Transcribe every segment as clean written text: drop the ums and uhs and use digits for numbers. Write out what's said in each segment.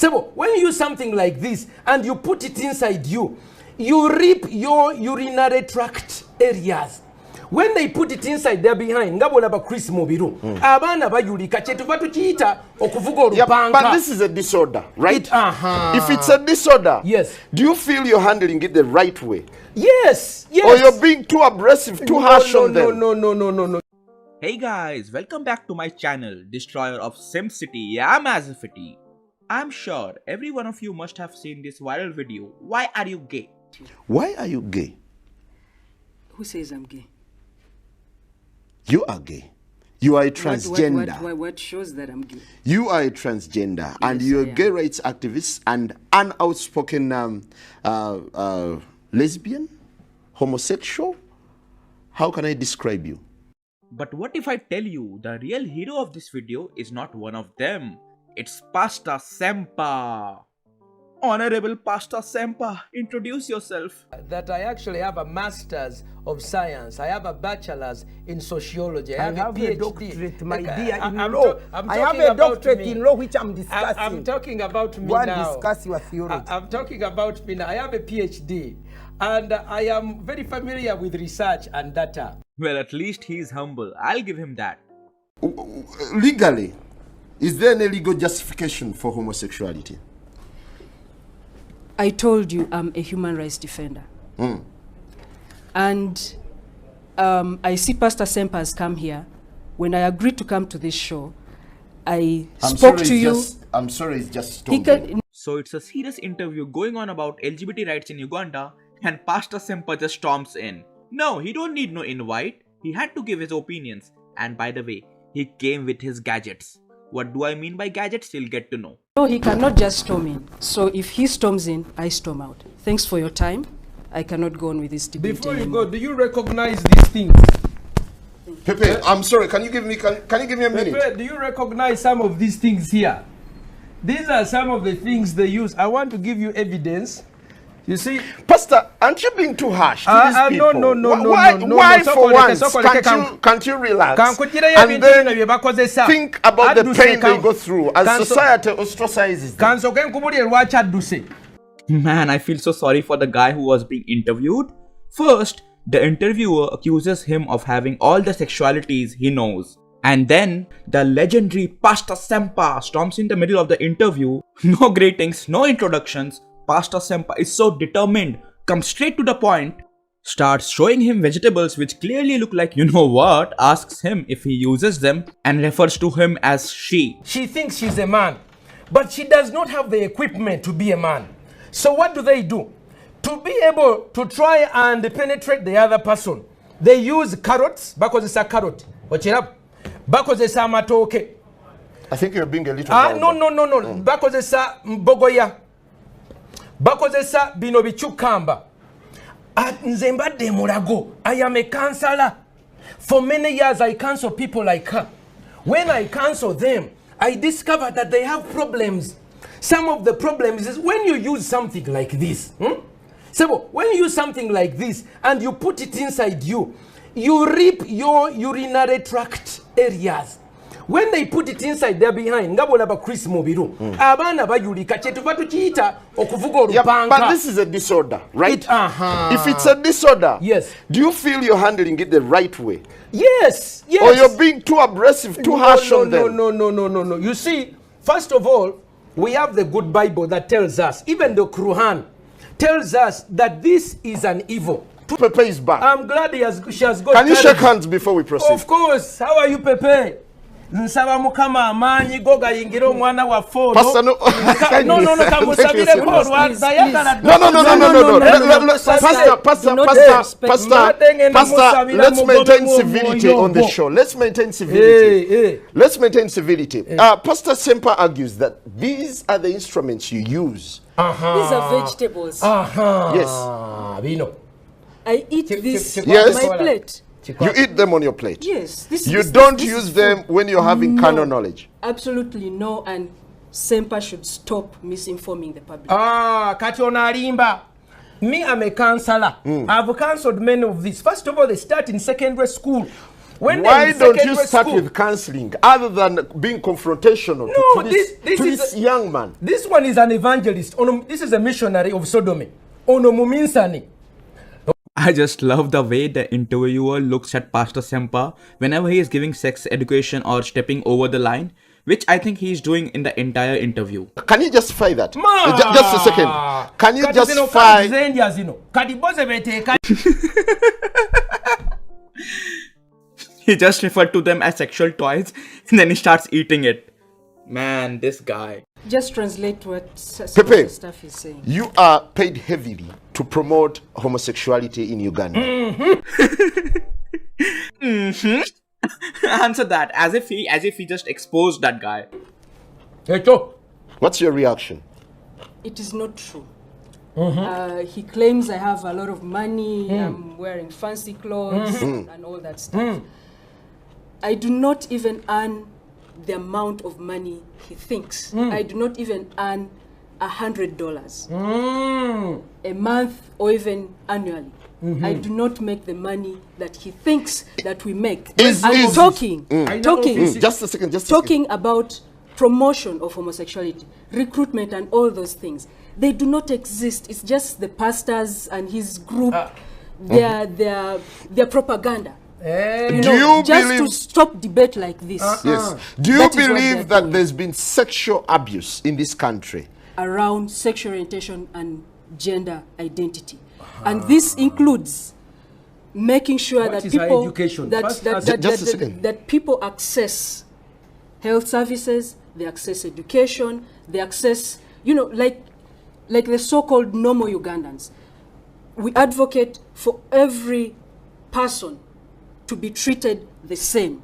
So when you use something like this and you put it inside you, you reap your urinary tract areas. When they put it inside there behind, Chris Mobiru, Abana Bayulika, but this is a disorder, right? If it's a disorder, yes. Do you feel you're handling it the right way? Yes, yes. Or you're being too aggressive, too harsh on them? No. Hey guys, welcome back to my channel, Destroyer of SimCity. I'm Asifity. I'm sure every one of you must have seen this viral video. Why are you gay? Why are you gay? Who says I'm gay? You are gay. You are a transgender. What shows that I'm gay? You are a transgender, yes, and you're a gay rights activist and an outspoken lesbian, homosexual. How can I describe you? But what if I tell you the real hero of this video is not one of them? It's Pastor Ssempa. Honorable Pastor Ssempa, introduce yourself. That I actually have a master's of science. I have a bachelor's in sociology. I have a doctorate, my dear, in law. I have a doctorate in law, which I'm discussing. I'm talking about me now. now. Discuss your theology. I'm talking about me now. I have a PhD, and I am very familiar with research and data. Well, at least he's humble. I'll give him that. Legally, is there any legal justification for homosexuality? I told you I'm a human rights defender. And I see Pastor Ssempa has come here. When I agreed to come to this show, I spoke to you. I'm sorry, it's just talking. So it's a serious interview going on about LGBT rights in Uganda, and Pastor Ssempa just storms in. No, he don't need no invite. He had to give his opinions. And by the way, he came with his gadgets. What do I mean by gadgets? You'll get to know. No, he cannot just storm in. So if he storms in, I storm out. Thanks for your time. I cannot go on with this debate Before anymore. you go, do you recognize these things? Pepe, I'm sorry. Can you give me a minute? Pepe, do you recognize some of these things here? These are some of the things they use. I want to give you evidence. You see, Pastor, aren't you being too harsh to these people? No. Why for once can't you relax and then think about the pain they go through as society ostracizes them? Man, I feel so sorry for the guy who was being interviewed. First, the interviewer accuses him of having all the sexualities he knows. And then, the legendary Pastor Ssempa storms in the middle of the interview. No greetings, no introductions. Pastor Ssempa is so determined, comes straight to the point, starts showing him vegetables which clearly look like you know what, asks him if he uses them, and refers to him as she. She thinks she's a man, but she does not have the equipment to be a man. So what do? To be able to try and penetrate the other person, they use carrots, because it's a carrot. Because it's a matoke. I think you're being a little no. Because it's a mbogoya. Bakozesa bino bichukamba. Nze mbadde mulago. I am a counselor. For many years I counsel people like her. When I counsel them, I discover that they have problems. Some of the problems is when you use something like this. So when you use something like this and you put it inside you, you reap your urinary tract areas. When they put it inside there behind, Chris Mobiru, Abana Bayulika, but this is a disorder, right? If it's a disorder, yes. Do you feel you're handling it the right way? Yes. Or you're being too aggressive, too harsh on them? No. You see, first of all, we have the good Bible that tells us, even the Quran tells us that this is an evil. Pepe is back. I'm glad she has got. Can you shake hands before we proceed? Of course. How are you, Pepe? Nsaba mukama amanyi goga yingira omwana wa fono. Pastor, no. Kamusabire ko rwaza yagala. Pastor, let's maintain civility on the show. Let's maintain civility. Let's maintain civility. Pastor Ssempa argues that these are the instruments you use. These are vegetables. Yes. Vino. I eat this on my plate. You eat them on your plate? Yes. You don't use them when you're having carnal knowledge? Absolutely no, and Ssempa should stop misinforming the public. Kati onalimba. Me, I'm a counselor. I've counseled many of these. First of all, they start in secondary school. Why don't you start with counseling other than being confrontational to this young man? This one is an evangelist. This is a missionary of Sodomy. I just love the way the interviewer looks at Pastor Ssempa whenever he is giving sex education or stepping over the line, which I think he is doing in the entire interview. Can you justify that? Just a second. Can you justify? He just referred to them as sexual toys and then he starts eating it. Man, this guy. Just translate what Pepe, stuff he's saying. You are paid heavily to promote homosexuality in Uganda. Answer that as if he just exposed that guy. What's your reaction? It is not true. He claims I have a lot of money, I'm wearing fancy clothes and all that stuff. I do not even earn the amount of money he thinks. I do not even earn $100 a month or even annually. I do not make the money that he thinks that we make. I'm talking about promotion of homosexuality, recruitment and all those things. They do not exist. It's just the pastors and his group, their propaganda. To stop debate like this. Yes. Do you believe that there's been sexual abuse in this country? Around sexual orientation and gender identity. And this includes making sure that people access health services, they access education, they access, like the so-called normal Ugandans. We advocate for every person to be treated the same.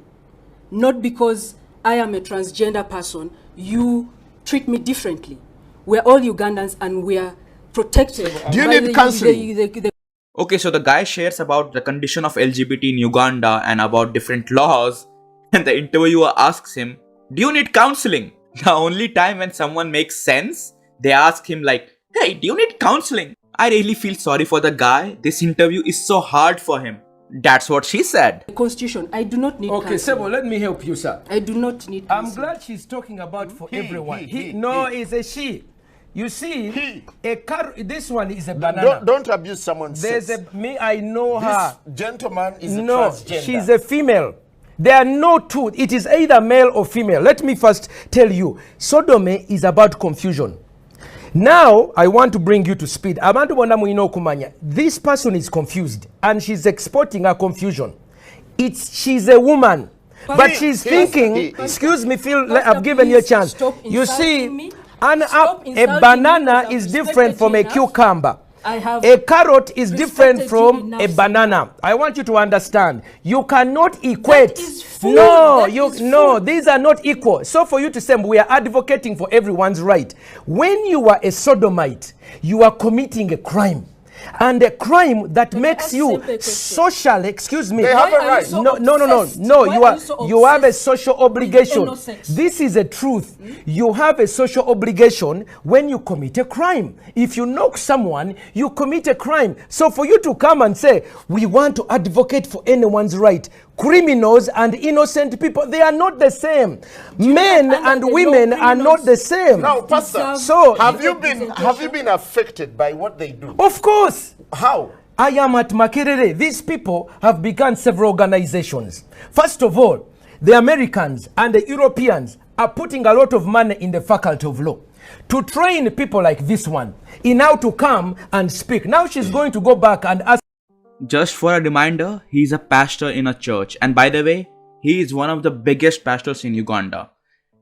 Not because I am a transgender person, you treat me differently. We're all Ugandans and we are protected. Do you need counseling? Okay, so the guy shares about the condition of LGBT in Uganda and about different laws, and the interviewer asks him, do you need counseling? The only time when someone makes sense, they ask him like, hey, do you need counseling? I really feel sorry for the guy. This interview is so hard for him. That's what she said. The Constitution, I do not need counseling. Sebo, let me help you, sir. I do not need counseling. I'm glad she's talking about for everyone. It's a she. You see, this one is a banana. Don't abuse someone's sex. I know her. This gentleman is a transgender. She's a female. There are no two. It is either male or female. Let me first tell you, sodomy is about confusion. Now, I want to bring you to speed. This person is confused and she's exporting her confusion. She's a woman, but she's thinking, excuse me, Phil, I've given you a chance. You see, a banana is different from a cucumber. A carrot is different from a banana. I want you to understand. You cannot equate. These are not equal. So for you to say we are advocating for everyone's right. When you are a sodomite, you are committing a crime. And a crime that makes you social, excuse me. They have a right. You have a social obligation. This is a truth. You have a social obligation when you commit a crime. If you knock someone, you commit a crime. So for you to come and say, we want to advocate for anyone's right, criminals and innocent people, they are not the same. Men and women are not the same. Now, Pastor, so have you been affected by what they do? Of course. How? I am at Makerere. These people have begun several organizations. First of all, the Americans and the Europeans are putting a lot of money in the faculty of law to train people like this one in how to come and speak. Now she's going to go back and ask. Just for a reminder, he's a pastor in a church, and by the way, he is one of the biggest pastors in Uganda.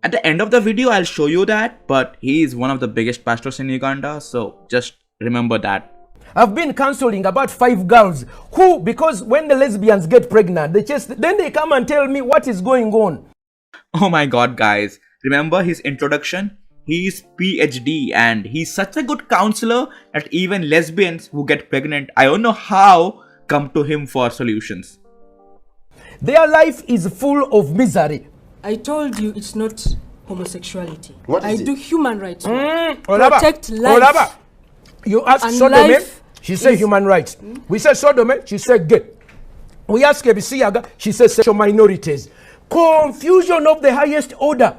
At the end of the video, I'll show you that, but he is one of the biggest pastors in Uganda, so just remember that. I've been counseling about 5 girls who, because when the lesbians get pregnant, then they come and tell me what is going on. Oh my god, guys. Remember his introduction? He's PhD and he's such a good counselor that even lesbians who get pregnant, I don't know how, come to him for solutions. Their life is full of misery. I told you it's not homosexuality. What is I it? do human rights. Protect life. You ask Sodomy, she said human rights. We said Sodomy, she said gay. We ask Ebisiyaga, she says sexual minorities. Confusion of the highest order.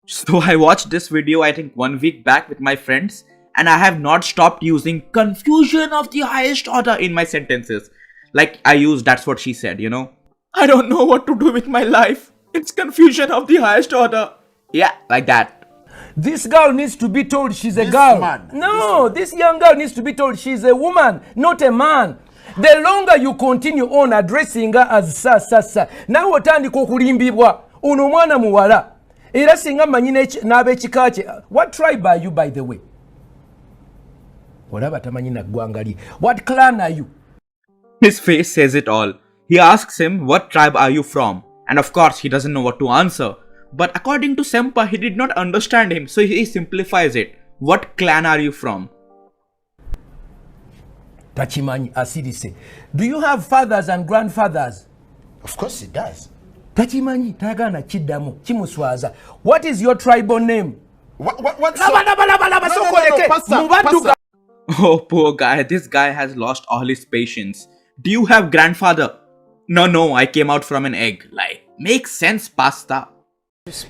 So I watched this video I think 1 week back with my friends, and I have not stopped using confusion of the highest order in my sentences. Like I used that's what she said, you know. I don't know what to do with my life. It's confusion of the highest order. Yeah, like that. This girl needs to be told she's a girl. No, this young girl needs to be told she's a woman, not a man. The longer you continue on addressing her as sa, nawe otandika okulimbibwa ono mwana muwala. Era singa manyine n'ab'ekika kye. What tribe are you, by the way? Olaba tamanyi na ggwanga li. What clan are you? His face says it all. He asks him, what tribe are you from? And of course, he doesn't know what to answer. But according to Ssempa, he did not understand him, so he simplifies it. What clan are you from? Tachimanyi asirise. Do you have fathers and grandfathers? Of course he does. Tachimanyi tagana kiddamu kimuswaza. What is your tribal name? What's Oh, poor guy. This guy has lost all his patience. Do you have grandfather? No, I came out from an egg. Like, makes sense, pasta.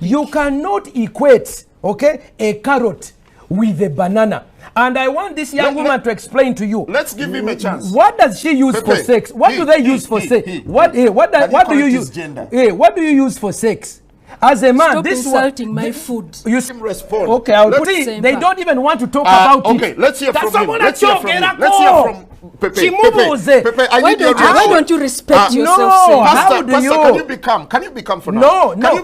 You cannot equate, okay, a carrot with a banana. And I want this young woman to explain to you. Let's give him a chance. What does she use for sex? What do they use for sex? What do you use? What do you use for sex? As a man, Stop this insulting my food. You respond. Okay, I'll put it. They don't even want to talk about it. Okay, let's hear from him. Let's hear from Pepe. Why don't you respect yourself? No, Pastor, can you become for now? No. Can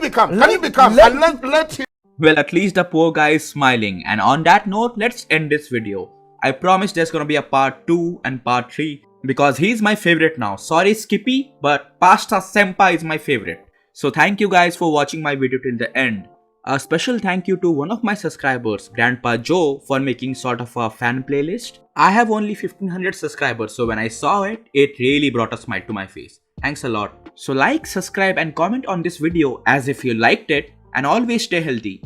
you become? And let him. Well, at least the poor guy is smiling. And on that note, let's end this video. I promise there's gonna be a part 2 and part 3 because he's my favorite now. Sorry, Skippy, but Pastor Ssempa is my favorite. So thank you guys for watching my video till the end. A special thank you to one of my subscribers, Grandpa Joe, for making sort of a fan playlist. I have only 1500 subscribers, so when I saw it, it really brought a smile to my face. Thanks a lot. So like, subscribe and comment on this video as if you liked it, and always stay healthy.